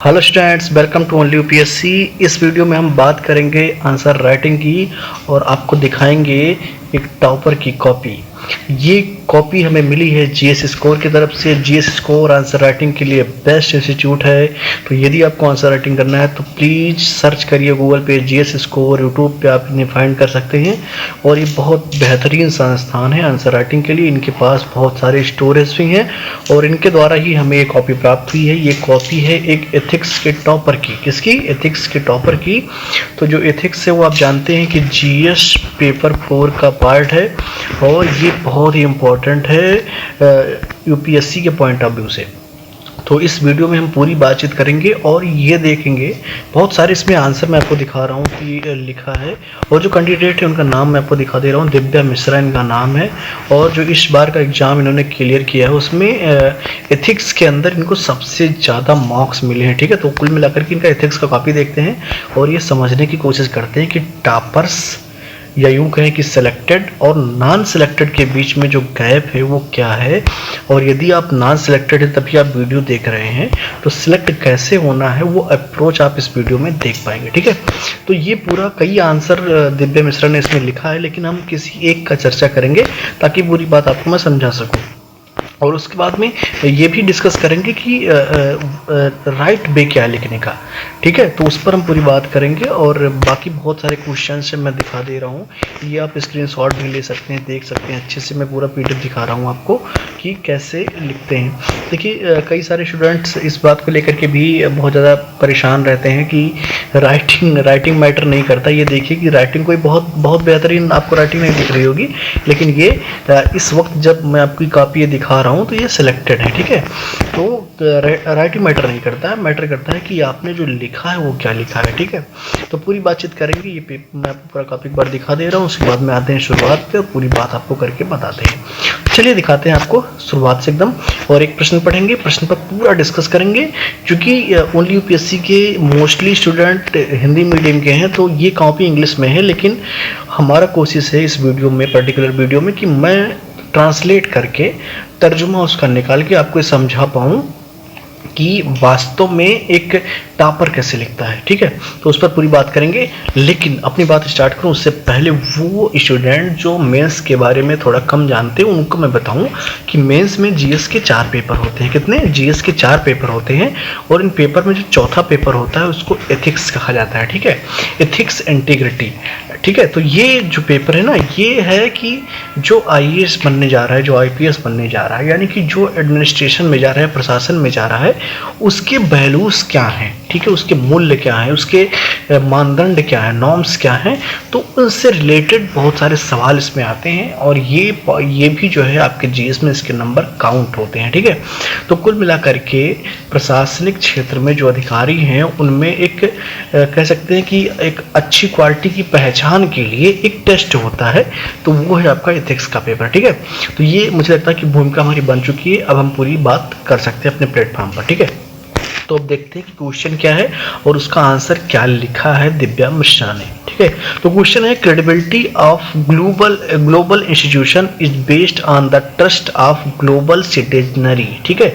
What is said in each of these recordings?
Hello students, welcome to only UPSC. इस video में हम बात करेंगे आंसर राइटिंग की और आपको दिखाएंगे एक टॉपर की कॉपी। ये कॉपी हमें मिली है जीएस स्कोर की तरफ से। जीएस स्कोर आंसर राइटिंग के लिए बेस्ट इंस्टीट्यूट है। तो यदि आपको आंसर राइटिंग करना है तो प्लीज़ सर्च करिए गूगल पे जीएस स्कोर। यूट्यूब पे आप इन्हें फाइंड कर सकते हैं और ये बहुत बेहतरीन संस्थान है आंसर राइटिंग के लिए। इनके पास बहुत सारे स्टोरेज भी हैं और इनके द्वारा ही हमें ये कॉपी प्राप्त हुई है। ये कॉपी है एक एथिक्स के टॉपर की। किसकी? एथिक्स के टॉपर की। तो जो एथिक्स है वो आप जानते हैं कि जीएस पेपर 4 का पार्ट है और ये बहुत ही इम्पोर्टेंट है यूपीएससी के पॉइंट ऑफ व्यू से। तो इस वीडियो में हम पूरी बातचीत करेंगे और ये देखेंगे बहुत सारे इसमें आंसर मैं आपको दिखा रहा हूँ कि लिखा है। और जो कैंडिडेट है उनका नाम मैं आपको दिखा दे रहा हूँ। दिव्या मिश्रा इनका नाम है और जो इस बार का एग्ज़ाम इन्होंने क्लियर किया है उसमें एथिक्स के अंदर इनको सबसे ज़्यादा मार्क्स मिले हैं। ठीक है, तो कुल मिलाकर के इनका एथिक्स का कॉपी देखते हैं और ये समझने की कोशिश करते हैं कि टॉपर्स या यूँ कहें कि सिलेक्टेड और नॉन सिलेक्टेड के बीच में जो गैप है वो क्या है। और यदि आप नॉन सिलेक्टेड है तभी आप वीडियो देख रहे हैं तो सिलेक्ट कैसे होना है वो अप्रोच आप इस वीडियो में देख पाएंगे। ठीक है, तो ये पूरा कई आंसर दिव्या मिश्रा ने इसमें लिखा है, लेकिन हम किसी एक का चर्चा करेंगे ताकि पूरी बात आपको मैं समझा सकूँ। और उसके बाद में ये भी डिस्कस करेंगे कि राइट वे क्या है लिखने का। ठीक है, तो उस पर हम पूरी बात करेंगे और बाकी बहुत सारे क्वेश्चन से मैं दिखा दे रहा हूँ। ये आप स्क्रीनशॉट भी ले सकते हैं, देख सकते हैं अच्छे से। मैं पूरा पीडीएफ दिखा रहा हूँ आपको कि कैसे लिखते हैं। देखिए कई सारे स्टूडेंट्स इस बात को लेकर के भी बहुत ज़्यादा परेशान रहते हैं कि राइटिंग मैटर नहीं करता। ये देखिए कि राइटिंग कोई बहुत बेहतरीन आपको राइटिंग नहीं दिख रही होगी, लेकिन ये इस वक्त जब मैं आपकी कॉपी ये दिखा रहा हूँ तो ये सिलेक्टेड है। ठीक है, तो राइटिंग मैटर नहीं करता है, मैटर करता है कि आपने जो लिखा है वो क्या लिखा है। ठीक है, तो पूरी बातचीत करेंगे। ये पेपर मैं आपको पूरा कॉपी एक बार दिखा दे रहा हूँ, उसके बाद में आते हैं शुरुआत पे और पूरी बात आपको करके बताते हैं। चलिए दिखाते हैं आपको शुरुआत से एकदम। और एक प्रश्न पढ़ेंगे, प्रश्न पर पूरा डिस्कस करेंगे। क्योंकि ओनली यूपीएससी के मोस्टली स्टूडेंट हिंदी मीडियम के हैं तो ये कॉपी इंग्लिश में है, लेकिन हमारा कोशिश है इस वीडियो में, पर्टिकुलर वीडियो में, कि मैं ट्रांसलेट करके तर्जुमा उसका निकाल के आपको समझा पाऊँ कि वास्तव में एक टॉपर कैसे लिखता है। ठीक है, तो उस पर पूरी बात करेंगे। लेकिन अपनी बात स्टार्ट करूं उससे पहले वो स्टूडेंट जो मेंस के बारे में थोड़ा कम जानते हैं उनको मैं बताऊं कि मेंस में जीएस के 4 पेपर होते हैं। कितने? जीएस के 4 पेपर होते हैं और इन पेपर में जो चौथा पेपर होता है उसको एथिक्स कहा जाता है। ठीक है, एथिक्स इंटीग्रिटी। ठीक है, तो ये जो पेपर है ना, ये है कि जो आईएएस बनने जा रहा है, जो आईपीएस बनने जा रहा है, यानी कि जो एडमिनिस्ट्रेशन में जा रहा है, प्रशासन में जा रहा है, उसके वैल्यूज क्या हैं। ठीक है, उसके मूल्य क्या हैं, उसके मानदंड क्या है, नॉर्म्स क्या हैं। तो उनसे रिलेटेड बहुत सारे सवाल इसमें आते हैं और ये भी जो है आपके जीएस में इसके नंबर काउंट होते हैं। ठीक है, तो कुल मिलाकर के प्रशासनिक क्षेत्र में जो अधिकारी हैं उनमें एक कह सकते हैं कि एक अच्छी क्वालिटी की पहचान के लिए एक टेस्ट होता है, तो वो है आपका एथिक्स का पेपर। ठीक है, तो ये मुझे लगता है कि भूमिका हमारी बन चुकी है। अब हम पूरी बात कर सकते हैं अपने प्लेटफॉर्म पर। ठीक है, तो अब देखते हैं कि क्वेश्चन क्या है और उसका आंसर क्या लिखा है दिव्या मिश्रा ने। ठीक है, तो क्वेश्चन है credibility of global institution is based on the trust of global citizenry. ठीक है,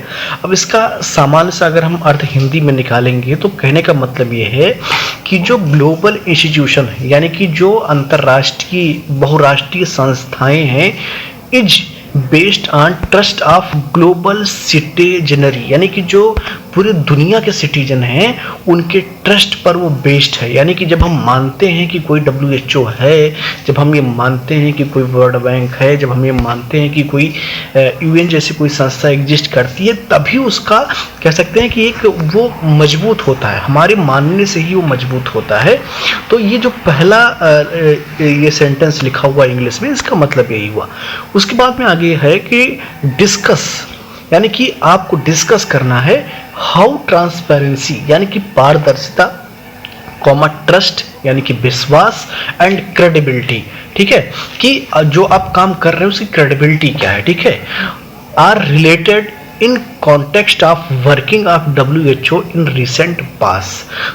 अब इसका सामान्य से अगर हम अर्थ हिंदी में निकालेंगे तो कहने का मतलब ये है कि जो ग्लोबल इंस्टीट्यूशन है, यानी कि जो अंतर्राष्ट्रीय बहुराष्ट्रीय संस्थाएं हैं, is based on trust of global citizenry, यानी कि जो पूरी दुनिया के सिटीजन हैं उनके ट्रस्ट पर वो बेस्ड है। यानी कि जब हम मानते हैं कि कोई WHO है, जब हम ये मानते हैं कि कोई वर्ल्ड बैंक है, जब हम ये मानते हैं कि कोई UN जैसी कोई संस्था एग्जिस्ट करती है, तभी उसका कह सकते हैं कि एक वो मजबूत होता है। हमारे मानने से ही वो मजबूत होता है। तो ये जो पहला ये सेंटेंस लिखा हुआ इंग्लिश में, इसका मतलब यही हुआ। उसके बाद में आगे है कि डिस्कस, यानी कि आपको डिस्कस करना है हाउ ट्रांसपेरेंसी, यानी कि पारदर्शिता, कॉमा ट्रस्ट, यानी कि विश्वास, एंड क्रेडिबिलिटी। ठीक है, कि जो आप काम कर रहे हो उसकी क्रेडिबिलिटी क्या है। ठीक है, are related in context of working of WHO in recent past.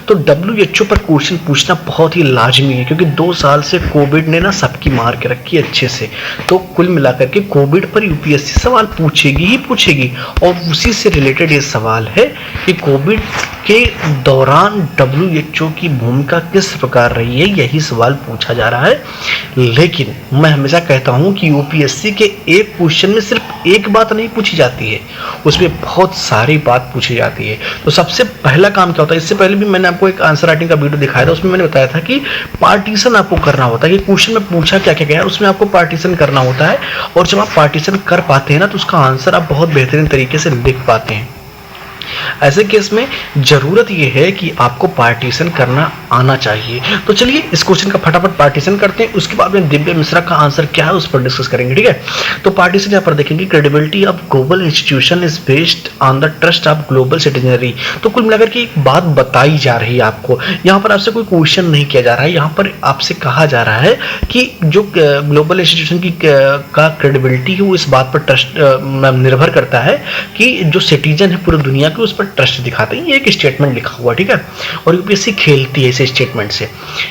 तो WHO पर क्वेश्चन पूछना बहुत ही लाजमी है, क्योंकि 2 साल से कोविड ने ना सबकी मार के रखी है अच्छे से। तो कुल मिलाकर के कोविड पर यूपीएससी सवाल पूछेगी ही पूछेगी, और उसी से रिलेटेड ये सवाल है कि कोविड के दौरान WHO की भूमिका किस प्रकार रही है, यही सवाल पूछा जा रहा है। लेकिन मैं हमेशा कहता हूं कि यूपीएससी के एक क्वेश्चन में सिर्फ एक बात नहीं पूछी जाती है, उसमें बहुत सारी बात पूछी जाती है। तो सबसे पहला काम क्या होता है, इससे पहले भी मैंने आपको एक आंसर राइटिंग का वीडियो दिखाया था, उसमें मैंने बताया था कि पार्टीशन आपको करना होता है कि क्वेश्चन में पूछा क्या क्या गया है, उसमें आपको पार्टीशन करना होता है। और जब आप पार्टीशन कर पाते हैं ना, तो उसका आंसर आप बहुत बेहतरीन तरीके से लिख पाते हैं। ऐसे केस में जरूरत यह है कि आपको पार्टीशन करना आना चाहिए। तो चलिए इस क्वेश्चन का फटाफट पार्टीशन करते हैं, उसके बाद में दिव्या मिश्रा का आंसर क्या है उस पर डिस्कस करेंगे, ठीक है। तो पार्टीशन यहाँ पर देखेंगे, credibility of global institution is based on the trust of global citizenry. तो कुल मिलाकर के एक बात बताई जा रही है आपको, यहाँ पर आपसे कोई क्वेश्चन नहीं किया जा रहा है, यहाँ पर आपसे कहा जा रहा है कि जो ग्लोबल इंस्टीट्यूशन की का क्रेडिबिलिटी है वो इस बात पर ट्रस्ट निर्भर करता है कि जो सिटीजन है पूरी दुनिया के उस पर ट्रस्ट दिखाते हैं। ये एक स्टेटमेंट लिखा हुआ, ठीक है, और यूपीएससी खेलती है इस स्टेटमेंट से।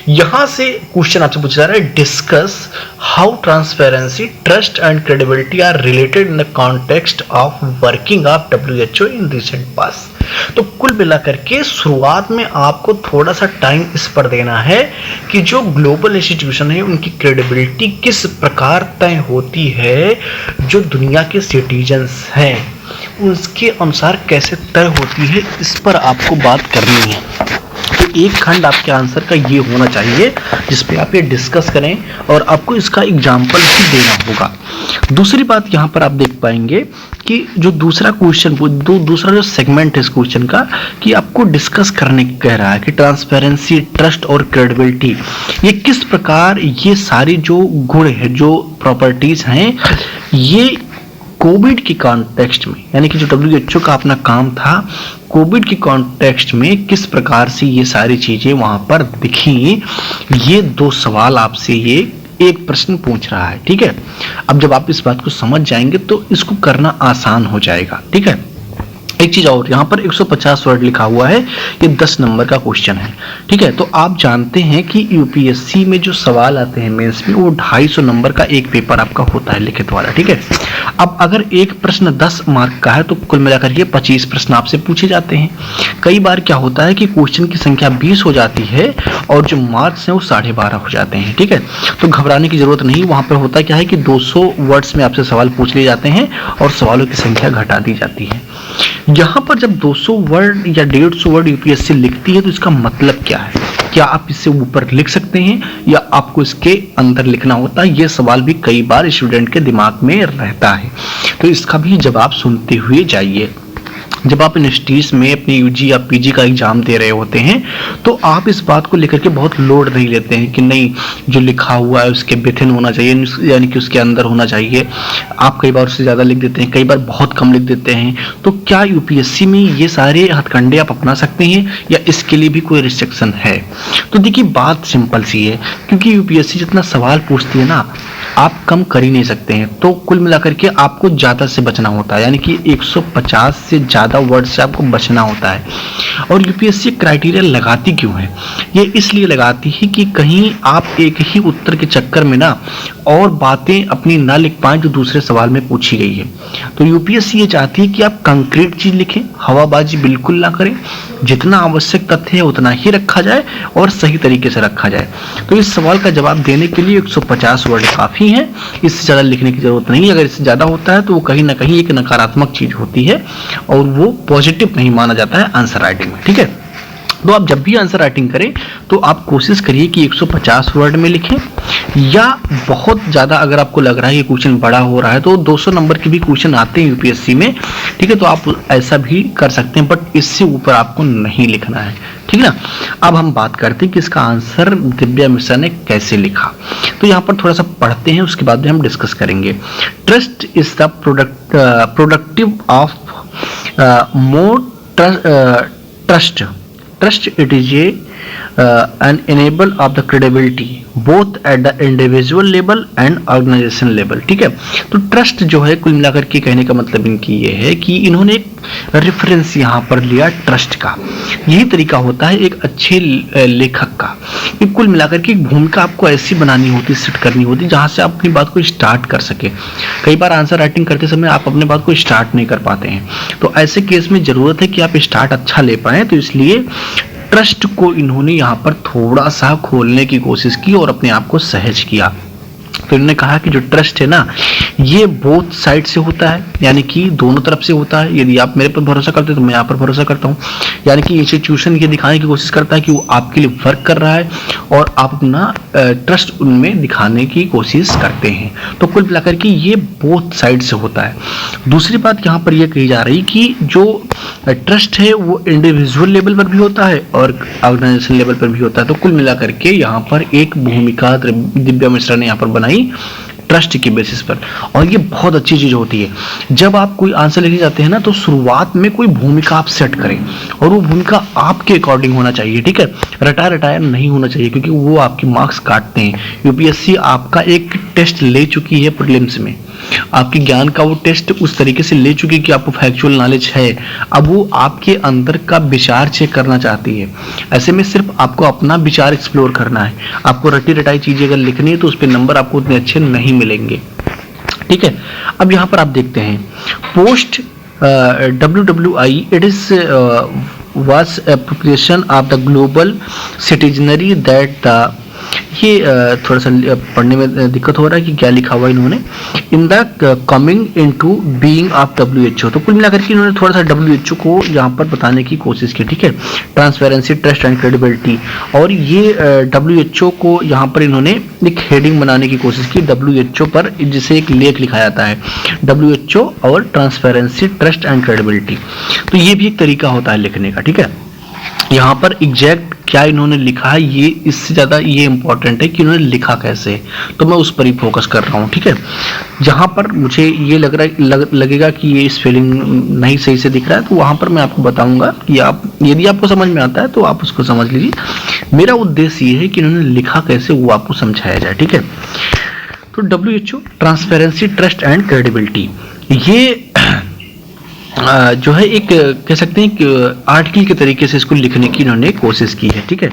यहां से क्वेश्चन आपसे पूछा जा रहा है, discuss how transparency, trust and credibility are related in the context of working of WHO in recent past. तो कुल मिलाकर के शुरुआत में आपको थोड़ा सा टाइम इस पर देना है कि जो ग्लोबल इंस्टीट्यूशन है उनकी क्रेडिबिलिटी किस प्रकार तय होती है, जो दुनिया के सिटीजन्स हैं उसके अनुसार कैसे तय होती है, इस पर आपको बात करनी है। तो एक खंड आपके आंसर का ये होना चाहिए जिसपे आप ये डिस्कस करें और आपको इसका एग्जाम्पल भी देना होगा। दूसरी बात यहाँ पर आप देख पाएंगे कि जो दूसरा क्वेश्चन दूसरा जो सेगमेंट है इस क्वेश्चन का, कि आपको डिस्कस करने कह रहा है कि ट्रांसपेरेंसी, ट्रस्ट और क्रेडिबिलिटी ये किस प्रकार, ये सारी जो गुण है, जो प्रॉपर्टीज हैं, ये कोविड के कॉन्टेक्स्ट में, यानी कि जो WHO का अपना काम था कोविड के कॉन्टेक्स्ट में किस प्रकार से ये सारी चीजें वहां पर दिखी। ये दो सवाल आपसे ये एक प्रश्न पूछ रहा है, ठीक है। अब जब आप इस बात को समझ जाएंगे तो इसको करना आसान हो जाएगा, ठीक है। एक चीज और, यहाँ पर 150 वर्ड लिखा हुआ है, ये 10 नंबर का क्वेश्चन है, ठीक है। तो आप जानते हैं कि यूपीएससी में जो सवाल आते हैं मेंस में, वो 250 नंबर का एक पेपर आपका होता है लिखित वाला, ठीक है। अब अगर एक प्रश्न 10 मार्क का है तो कुल मिलाकर ये 25 प्रश्न आपसे पूछे जाते हैं। कई बार क्या होता है कि क्वेश्चन की संख्या 20 हो जाती है और जो मार्क्स हैं वो 12.5 हो जाते हैं, ठीक है। तो घबराने की जरूरत नहीं, वहां पर होता क्या है कि 200 वर्ड्स में आपसे सवाल पूछ लिए जाते हैं और सवालों की संख्या घटा दी जाती है। यहाँ पर जब 200 वर्ड या 150 वर्ड यूपीएससी लिखती है तो इसका मतलब क्या है, क्या आप इससे ऊपर लिख सकते हैं या आपको इसके अंदर लिखना होता है, ये सवाल भी कई बार स्टूडेंट के दिमाग में रहता है। तो इसका भी जवाब सुनते हुए जाइए। जब आप इंस्टीट्यूट में अपने यूजी या पीजी का एग्जाम दे रहे होते हैं तो आप इस बात को लेकर के बहुत लोड नहीं लेते हैं कि नहीं जो लिखा हुआ है उसके विथिन होना चाहिए, यानी कि उसके अंदर होना चाहिए। आप कई बार उससे ज़्यादा लिख देते हैं, कई बार बहुत कम लिख देते हैं। तो क्या यूपीएससी में ये सारे हथकंडे आप अपना सकते हैं या इसके लिए भी कोई रिस्ट्रिक्शन है? तो देखिए बात सिंपल सी है, क्योंकि यूपीएससी जितना सवाल पूछती है ना आप कम कर ही नहीं सकते हैं। तो कुल मिलाकर के आपको ज़्यादा से बचना होता है, यानी कि 150 से ज़्यादा वर्ड से आपको बचना होता है। और यूपीएससी क्राइटेरिया लगाती क्यों है? ये इसलिए लगाती है कि कहीं आप एक ही उत्तर के चक्कर में ना और बातें अपनी ना लिख पाएं जो दूसरे सवाल में पूछी गई है। तो यूपीएससी ये चाहती है कि आप कंक्रीट चीज लिखें, हवाबाजी बिल्कुल ना करें, जितना आवश्यक तथ्य है उतना ही रखा जाए और सही तरीके से रखा जाए। तो इस सवाल का जवाब देने के लिए 150 वर्ड काफी है, इससे ज़्यादा लिखने की जरूरत नहीं। अगर इससे ज़्यादा होता है तो वो कहीं ना कहीं एक नकारात्मक चीज होती है और वो पॉजिटिव नहीं माना जाता है आंसर राइटिंग में, ठीक है। तो आप जब भी आंसर राइटिंग करें तो आप कोशिश करिए कि 150 वर्ड में लिखें, या बहुत ज़्यादा अगर आपको लग रहा है कि क्वेश्चन बड़ा हो रहा है तो 200 नंबर के भी क्वेश्चन आते हैं यूपीएससी में, ठीक है। तो आप ऐसा भी कर सकते हैं, बट इससे ऊपर आपको नहीं लिखना है, ठीक है ना। अब हम बात करते हैं कि इसका आंसर दिव्या मिश्रा ने कैसे लिखा। तो यहाँ पर थोड़ा सा पढ़ते हैं, उसके बाद में हम डिस्कस करेंगे। Trust is the productive of more trust, it is a and enable of the credibility both at the individual level and organisation level. ठीक है, तो ट्रस्ट जो है कुल मिलाकर के कहने का मतलब इनकी ये है कि इन्होंने एक रेफरेंस यहाँ पर लिया ट्रस्ट का। यही तरीका होता है एक अच्छे लेखक का कि कुल मिलाकर के एक भूमिका आपको ऐसी बनानी होती, सेट करनी होती जहाँ से आप अपनी बात को स्टार्ट कर सके। कई बार आंसर राइटिंग करते समय आप अपने बात को स्टार्ट नहीं कर पाते हैं, तो ऐसे केस में जरूरत है कि आप स्टार्ट अच्छा ले पाए। तो इसलिए ट्रस्ट को इन्होंने यहाँ पर थोड़ा सा खोलने की कोशिश की और अपने आप को सहज किया। तो इन्होंने कहा कि जो ट्रस्ट है ना, ये बोथ साइड से होता है, यानी कि दोनों तरफ से होता है। यदि आप मेरे पर भरोसा करते हैं तो मैं यहाँ पर भरोसा करता हूँ, यानी कि इंस्टीट्यूशन ये दिखाने की कोशिश करता है कि वो आपके लिए वर्क कर रहा है और आप अपना ट्रस्ट उनमें दिखाने की कोशिश करते हैं। तो कुल मिलाकर के ये बोथ साइड से होता है। दूसरी बात यहाँ पर यह कही जा रही कि जो ट्रस्ट है वो इंडिविजुअल लेवल पर भी होता है और ऑर्गेनाइजेशन लेवल पर भी होता है। तो कुल मिलाकर के यहाँ पर एक भूमिका दिव्या मिश्रा ने यहाँ पर बनाई ट्रस्ट की बेसिस पर, और ये बहुत अच्छी चीज होती है। जब आप कोई आंसर लिखने जाते हैं ना, तो शुरुआत में कोई भूमिका आप सेट करें और वो भूमिका आपके अकॉर्डिंग होना चाहिए। ठीक है, रटाया रटाया नहीं होना चाहिए, क्योंकि वो आपके मार्क्स काटते हैं। यूपीएससी आपका एक टेस्ट ले चुकी है प्रीलिम्स में, आपके ज्ञान का वो टेस्ट उस तरीके से ले चुकी है कि आपको फैक्चुअल नॉलेज है। अब वो आपके अंदर का विचार चेक करना चाहती है। ऐसे में सिर्फ आपको अपना विचार एक्सप्लोर करना है। आपको रटी रटाई चीजें अगर लिखनी है तो उस पर नंबर आपको उतने अच्छे नहीं मिलेंगे। ठीक है, अब यहाँ पर आप देखते हैं post WWI it is was appropriation of the global citizenry that the ये थोड़ा सा पढ़ने में दिक्कत हो रहा है कि क्या लिखा हुआ इन्होंने, in the coming into being of WHO। तो कुल मिलाकर के इन्होंने थोड़ा सा WHO को यहाँ पर बताने की कोशिश की। ठीक है, ट्रांसपेरेंसी, ट्रस्ट एंड क्रेडिबिलिटी, और ये WHO को यहाँ पर इन्होंने एक हेडिंग बनाने की कोशिश की WHO पर, जिसे एक लेख लिखा जाता है WHO और ट्रांसपेरेंसी, ट्रस्ट एंड क्रेडिबिलिटी। तो ये भी एक तरीका होता है लिखने का। ठीक है, यहाँ पर एग्जैक्ट क्या इन्होंने लिखा है, ये इससे ज़्यादा ये इंपॉर्टेंट है कि इन्होंने लिखा कैसे है, तो मैं उस पर ही फोकस कर रहा हूँ। ठीक है, जहाँ पर मुझे ये लगेगा कि ये स्पेलिंग नहीं सही से दिख रहा है, तो वहाँ पर मैं आपको बताऊंगा कि आप, यदि आपको समझ में आता है तो आप उसको समझ लीजिए। मेरा उद्देश्य ये है कि इन्होंने लिखा कैसे वो आपको समझाया जाए। ठीक है, तो WHO transparency, trust and credibility, ये जो है एक कह सकते हैं कि आर्टिकल के तरीके से इसको लिखने की इन्होंने कोशिश की है। ठीक है,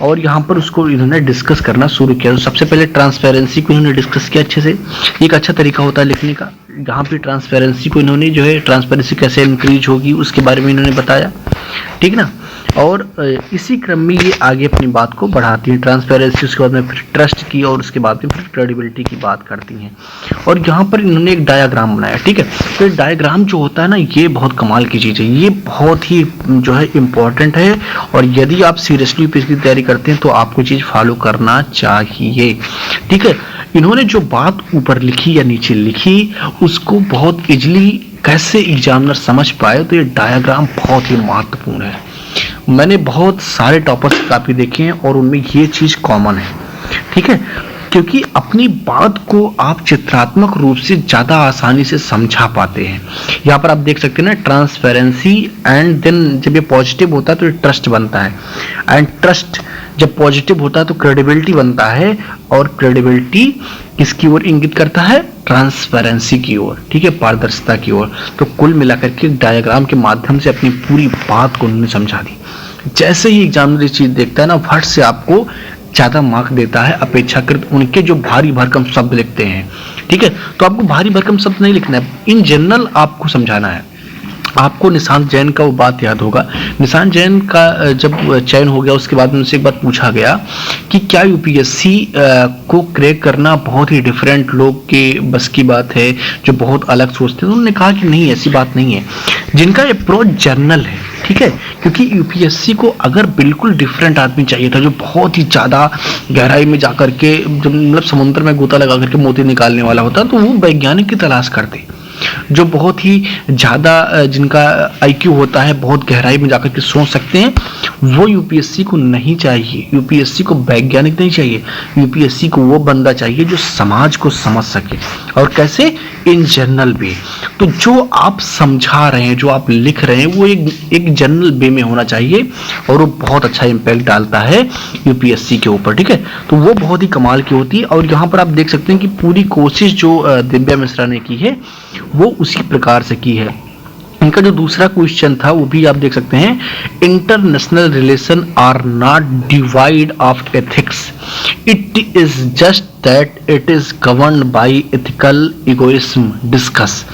और यहाँ पर उसको इन्होंने डिस्कस करना शुरू किया। तो सबसे पहले ट्रांसपेरेंसी को इन्होंने डिस्कस किया अच्छे से, एक अच्छा तरीका होता है लिखने का। यहाँ पे ट्रांसपेरेंसी को इन्होंने जो है ट्रांसपेरेंसी कैसे इंक्रीज होगी उसके बारे में इन्होंने बताया। ठीक ना, और इसी क्रम में ये आगे अपनी बात को बढ़ाती हैं। ट्रांसपेरेंसी, उसके बाद में फिर ट्रस्ट की, और उसके बाद में फिर क्रेडिबिलिटी की बात करती हैं। और यहाँ पर इन्होंने एक डायग्राम बनाया। ठीक है, तो डायग्राम जो होता है ना, ये बहुत कमाल की चीज़ है, ये बहुत ही जो है इम्पोर्टेंट है, और यदि आप सीरियसली यूपीएससी की तैयारी करते हैं तो आपको चीज़ फॉलो करना चाहिए। ठीक है, इन्होंने जो बात ऊपर लिखी या नीचे लिखी उसको बहुत इजली कैसे एग्जामिनर समझ पाए, तो ये डायग्राम बहुत ही महत्वपूर्ण है। मैंने बहुत सारे टॉपर्स की कॉपी देखे हैं और उनमें ये चीज कॉमन है। ठीक है, क्योंकि अपनी बात को आप चित्रात्मक रूप से ज्यादा आसानी से समझा पाते हैं। यहाँ पर आप देख सकते हैं ना, ट्रांसपेरेंसी, एंड देन जब ये पॉजिटिव होता है तो ये ट्रस्ट बनता है, एंड ट्रस्ट जब पॉजिटिव होता है तो क्रेडिबिलिटी बनता है, और क्रेडिबिलिटी किसकी ओर इंगित करता है, ट्रांसपेरेंसी की ओर। ठीक है, पारदर्शिता की ओर। तो कुल मिलाकर के डायग्राम के माध्यम से अपनी पूरी बात को उन्होंने समझा दी। जैसे ही एग्जामिनर ये चीज देखता है ना, फट से आपको ज्यादा मार्क देता है अपेक्षाकृत उनके जो भारी भरकम शब्द लिखते हैं। ठीक है, तो आपको भारी भरकम शब्द नहीं लिखना है, इन जनरल आपको समझाना है। आपको निशांत जैन का वो बात याद होगा। निशांत जैन का जब चयन हो गया उसके बाद उनसे एक बात पूछा गया कि क्या यूपीएससी को क्रैक करना बहुत ही डिफरेंट लोग के बस की बात है जो बहुत अलग सोचते हैं। उन्होंने कहा कि नहीं, ऐसी बात नहीं है, जिनका अप्रोच जर्नल है। ठीक है, क्योंकि यूपीएससी को अगर बिल्कुल डिफरेंट आदमी चाहिए था जो बहुत ही ज़्यादा गहराई में जाकर के, जब मतलब समुद्र में गोता लगा करके मोती निकालने वाला होता, तो वो वैज्ञानिक की तलाश करते जो बहुत ही ज़्यादा, जिनका आईक्यू होता है बहुत गहराई में जाकर के सोच सकते हैं, वो यूपीएससी को नहीं चाहिए। यूपीएससी को वैज्ञानिक नहीं चाहिए, यूपीएससी को वो बंदा चाहिए जो समाज को समझ सके, और कैसे, इन जनरल वे। तो जो आप समझा रहे हैं, जो आप लिख रहे हैं, वो एक जनरल वे में होना चाहिए, और वो बहुत अच्छा इम्पैक्ट डालता है यूपीएससी के ऊपर, ठीक है। तो वो बहुत ही कमाल की होती है। और यहाँ पर आप देख सकते हैं कि पूरी कोशिश जो दिव्या मिश्रा ने की है वो उसी प्रकार से की है। इनका जो दूसरा क्वेश्चन था वो भी आप देख सकते हैं, international relation are not divide of ethics, it is just that it is governed by ethical egoism, discuss.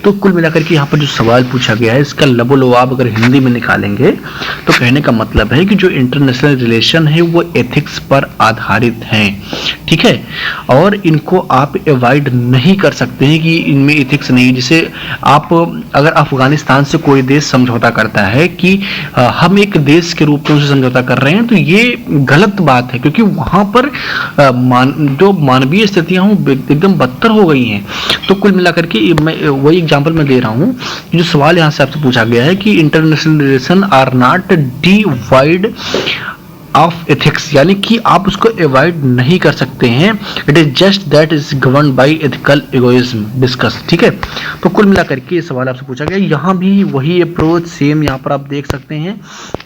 तो कुल मिलाकर के यहाँ पर जो सवाल पूछा गया है इसका लबोलवाब अगर हिंदी में निकालेंगे तो कहने का मतलब है कि जो इंटरनेशनल रिलेशन है वो एथिक्स पर आधारित हैं, ठीक है, और इनको आप अवॉइड नहीं कर सकते हैं कि इनमें एथिक्स नहीं। जैसे आप अगर अफगानिस्तान से कोई देश समझौता करता है कि हम एक देश के रूप में उनसे समझौता कर रहे हैं, तो ये गलत बात है, क्योंकि वहां पर जो मानवीय स्थितियां एकदम बदतर हो गई हैं। तो कुल मिलाकर के मैं वही एग्जांपल मैं दे रहा हूं, जो सवाल यहां से आपसे पूछा गया है कि international relation are not divide of ethics, यानी कि आप उसको अवॉइड नहीं कर सकते हैं, it is just that is govern by ethical egoism, discuss, ठीक है। तो कुल मिलाकर के ये सवाल आपसे पूछा गया। यहाँ भी वही अप्रोच सेम यहाँ पर आप देख सकते हैं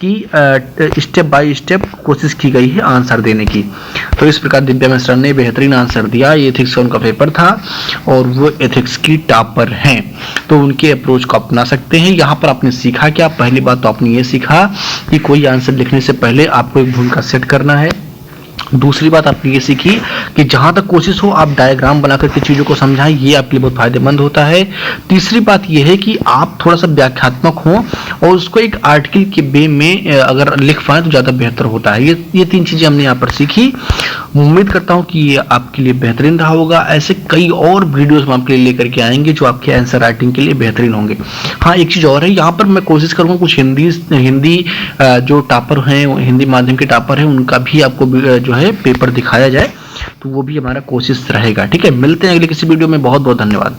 कि स्टेप बाय स्टेप कोशिश की गई है आंसर देने की। तो इस प्रकार दिव्या मिश्रा ने बेहतरीन आंसर दिया। ये एथिक्स का उनका पेपर था और वो एथिक्स की टॉपर हैं, तो उनके अप्रोच को अपना सकते हैं। यहाँ पर आपने सीखा क्या? पहली बात तो आपने ये सीखा कि कोई आंसर लिखने से पहले आपको एक भूमिका सेट करना है। दूसरी बात आपने ये सीखी कि जहां तक कोशिश हो आप डायग्राम बनाकर के चीजों को समझाएं, ये आपके लिए बहुत फायदेमंद होता है। तीसरी बात ये है कि आप थोड़ा सा व्याख्यात्मक हो और उसको एक आर्टिकल के वे में अगर लिख पाए तो ज्यादा बेहतर होता है। ये तीन चीजें हमने यहाँ पर सीखी। उम्मीद करता हूँ कि ये आपके लिए बेहतरीन रहा होगा। ऐसे कई और वीडियोस हम आपके लिए लेकर के आएंगे जो आपके आंसर राइटिंग के लिए बेहतरीन होंगे। हाँ, एक चीज और है, यहाँ पर मैं कोशिश करूंगा कुछ हिंदी जो टॉपर हैं, हिंदी माध्यम के टॉपर हैं, उनका भी आपको जो है पेपर दिखाया जाए, तो वो भी हमारा कोशिश रहेगा। ठीक है, मिलते हैं अगले किसी वीडियो में। बहुत बहुत धन्यवाद।